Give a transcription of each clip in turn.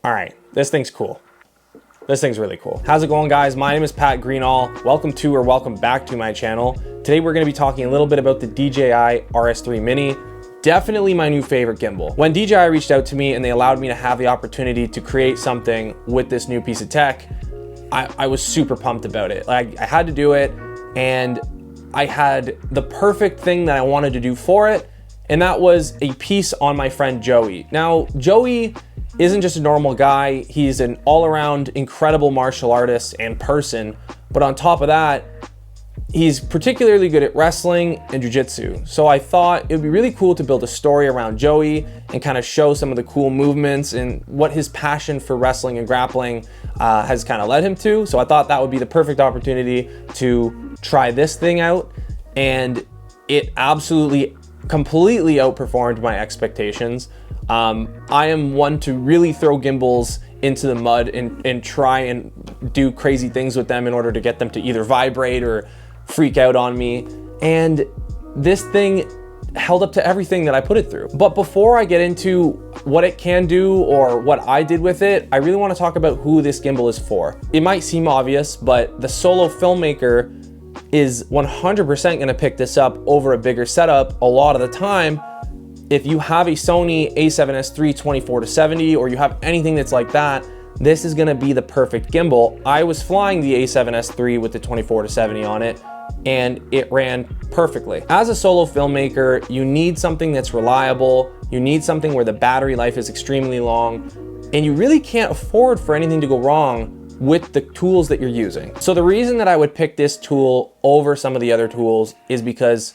All right, this thing's cool. This thing's really cool. How's it going, guys? My name is Pat Greenall. Welcome back to my channel. Today we're gonna be talking a little bit about the DJI RS3 MINI. Definitely my new favorite gimbal. When DJI reached out to me and they allowed me to have the opportunity to create something with this new piece of tech, I was super pumped about it. Like, I had to do it, and I had the perfect thing that I wanted to do for it, and that was a piece on my friend Joey. Now, Joey isn't just a normal guy. He's an all-around incredible martial artist and person, but on top of that, he's particularly good at wrestling and jiu-jitsu. So I thought it would be really cool to build a story around Joey and kind of show some of the cool movements and what his passion for wrestling and grappling has kind of led him to. So I thought that would be the perfect opportunity to try this thing out, and it absolutely completely outperformed my expectations. I am one to really throw gimbals into the mud and try and do crazy things with them in order to get them to either vibrate or freak out on me. And this thing held up to everything that I put it through. But before I get into what it can do or what I did with it, I really want to talk about who this gimbal is for. It might seem obvious, but the solo filmmaker is 100% going to pick this up over a bigger setup a lot of the time. If you have a Sony a7S III 24-70 or you have anything that's like that, this is going to be the perfect gimbal. I was flying the a7S III with the 24-70 on it, and it ran perfectly. As a solo filmmaker, you need something that's reliable. You need something where the battery life is extremely long, and you really can't afford for anything to go wrong with the tools that you're using. So the reason that I would pick this tool over some of the other tools is because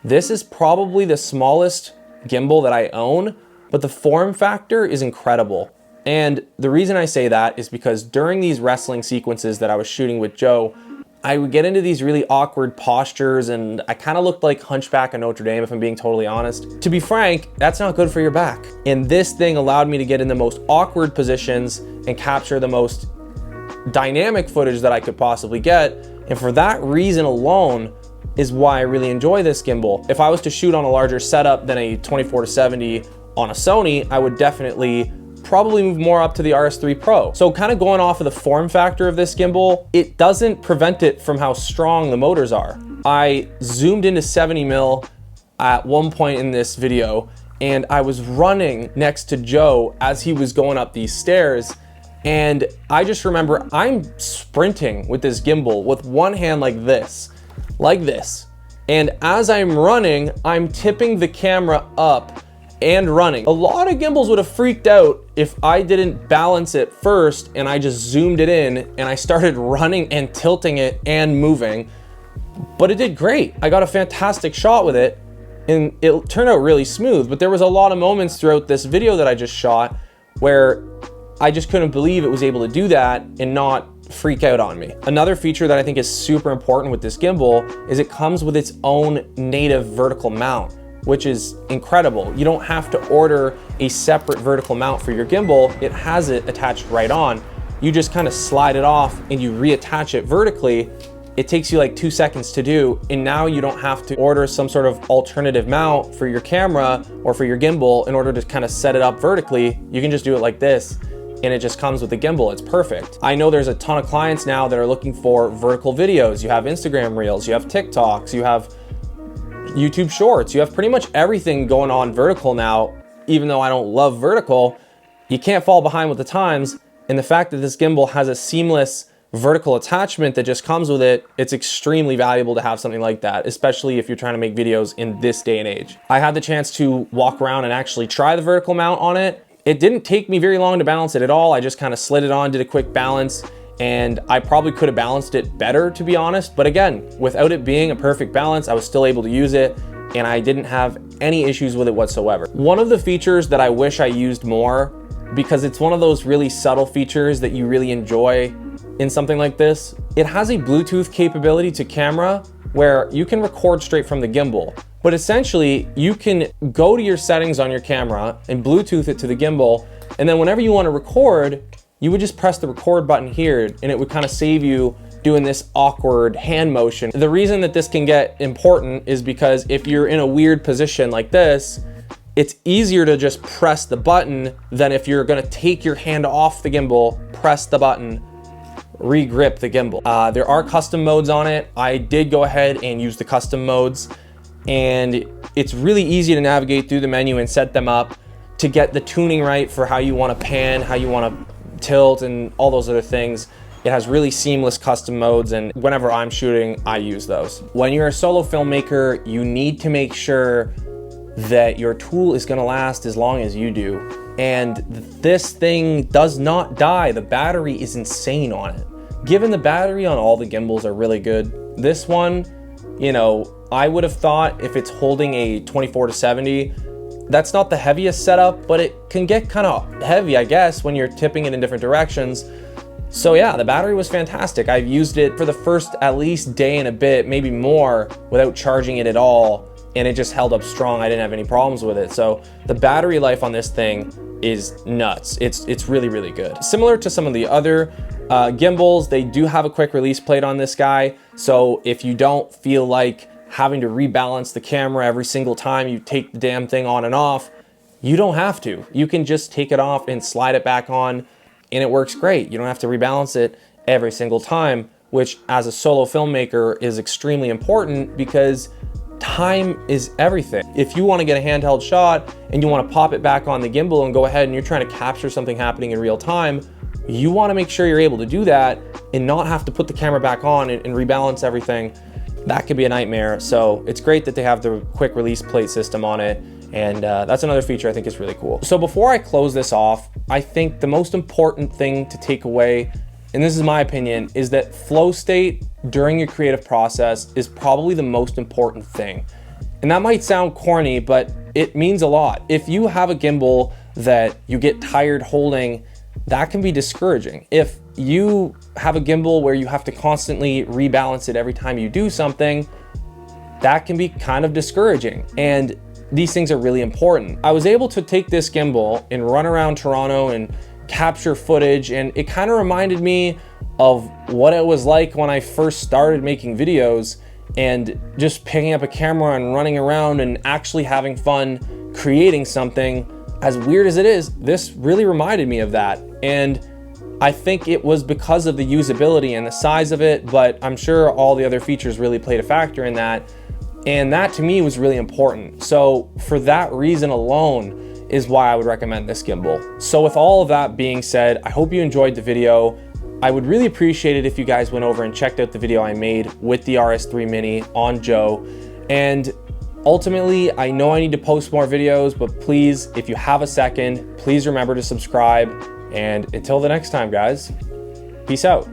this is probably the smallest gimbal that I own, but the form factor is incredible. And the reason I say that is because during these wrestling sequences that I was shooting with Joe, I would get into these really awkward postures, and I kind of looked like Hunchback of Notre Dame, if I'm being totally honest. To be frank, that's not good for your back. And this thing allowed me to get in the most awkward positions and capture the most dynamic footage that I could possibly get. And for that reason alone is why I really enjoy this gimbal. If I was to shoot on a larger setup than a 24-70 on a Sony, I would definitely probably move more up to the RS3 Pro. So kind of going off of the form factor of this gimbal, it doesn't prevent it from how strong the motors are. I zoomed into 70 mil at one point in this video, and I was running next to Joe as he was going up these stairs. And I just remember I'm sprinting with this gimbal with one hand like this. And as I'm running, I'm tipping the camera up and running. A lot of gimbals would have freaked out if I didn't balance it first and I just zoomed it in and I started running and tilting it and moving. But it did great. I got a fantastic shot with it and it turned out really smooth. But there was a lot of moments throughout this video that I just shot where I just couldn't believe it was able to do that and not freak out on me. Another feature that I think is super important with this gimbal is it comes with its own native vertical mount, which is incredible. You don't have to order a separate vertical mount for your gimbal. It has it attached right on. You just kind of slide it off and you reattach it vertically. It takes you like 2 seconds to do, and now you don't have to order some sort of alternative mount for your camera or for your gimbal in order to kind of set it up vertically. You can just do it like this, and it just comes with the gimbal. It's perfect. I know there's a ton of clients now that are looking for vertical videos. You have Instagram Reels, you have TikToks, you have YouTube Shorts, you have pretty much everything going on vertical now. Even though I don't love vertical, you can't fall behind with the times. And the fact that this gimbal has a seamless vertical attachment that just comes with it, it's extremely valuable to have something like that, especially if you're trying to make videos in this day and age. I had the chance to walk around and actually try the vertical mount on it. It didn't take me very long to balance it at all. I just kind of slid it on, did a quick balance, and I probably could have balanced it better, to be honest. But again, without it being a perfect balance, I was still able to use it, and I didn't have any issues with it whatsoever. One of the features that I wish I used more, because it's one of those really subtle features that you really enjoy in something like this, it has a Bluetooth capability to camera where you can record straight from the gimbal. But essentially, you can go to your settings on your camera and Bluetooth it to the gimbal, and then whenever you want to record, you would just press the record button here, and it would kind of save you doing this awkward hand motion. The reason that this can get important is because if you're in a weird position like this, it's easier to just press the button than if you're gonna take your hand off the gimbal, press the button, re-grip the gimbal. There are custom modes on it. I did go ahead and use the custom modes, and it's really easy to navigate through the menu and set them up to get the tuning right for how you wanna pan, how you wanna tilt, and all those other things. It has really seamless custom modes, and whenever I'm shooting, I use those. When you're a solo filmmaker, you need to make sure that your tool is gonna last as long as you do. And this thing does not die. The battery is insane on it. Given the battery on all the gimbals are really good, this one, you know, I would have thought if it's holding a 24-70, that's not the heaviest setup, but it can get kind of heavy, I guess, when you're tipping it in different directions. So yeah, the battery was fantastic. I've used it for the first at least day and a bit, maybe more, without charging it at all, and it just held up strong. I didn't have any problems with it. So the battery life on this thing is nuts. It's really, really good. Similar to some of the other gimbals, they do have a quick release plate on this guy. So if you don't feel like having to rebalance the camera every single time you take the damn thing on and off, you don't have to. You can just take it off and slide it back on, and it works great. You don't have to rebalance it every single time, which as a solo filmmaker is extremely important because time is everything. If you want to get a handheld shot and you want to pop it back on the gimbal and go ahead and you're trying to capture something happening in real time, you want to make sure you're able to do that and not have to put the camera back on and rebalance everything. That could be a nightmare. So it's great that they have the quick release plate system on it. And that's another feature I think is really cool. So before I close this off, I think the most important thing to take away, and this is my opinion, is that flow state during your creative process is probably the most important thing. And that might sound corny, but it means a lot. If you have a gimbal that you get tired holding, that can be discouraging. If you have a gimbal where you have to constantly rebalance it every time you do something, that can be kind of discouraging. And these things are really important. I was able to take this gimbal and run around Toronto and capture footage, and it kind of reminded me of what it was like when I first started making videos and just picking up a camera and running around and actually having fun creating something. As weird as it is, this really reminded me of that. And I think it was because of the usability and the size of it, but I'm sure all the other features really played a factor in that. And that to me was really important. So for that reason alone is why I would recommend this gimbal. So with all of that being said, I hope you enjoyed the video. I would really appreciate it if you guys went over and checked out the video I made with the RS3 Mini on Joe. And ultimately, I know I need to post more videos, but please, if you have a second, please remember to subscribe. And until the next time, guys, peace out.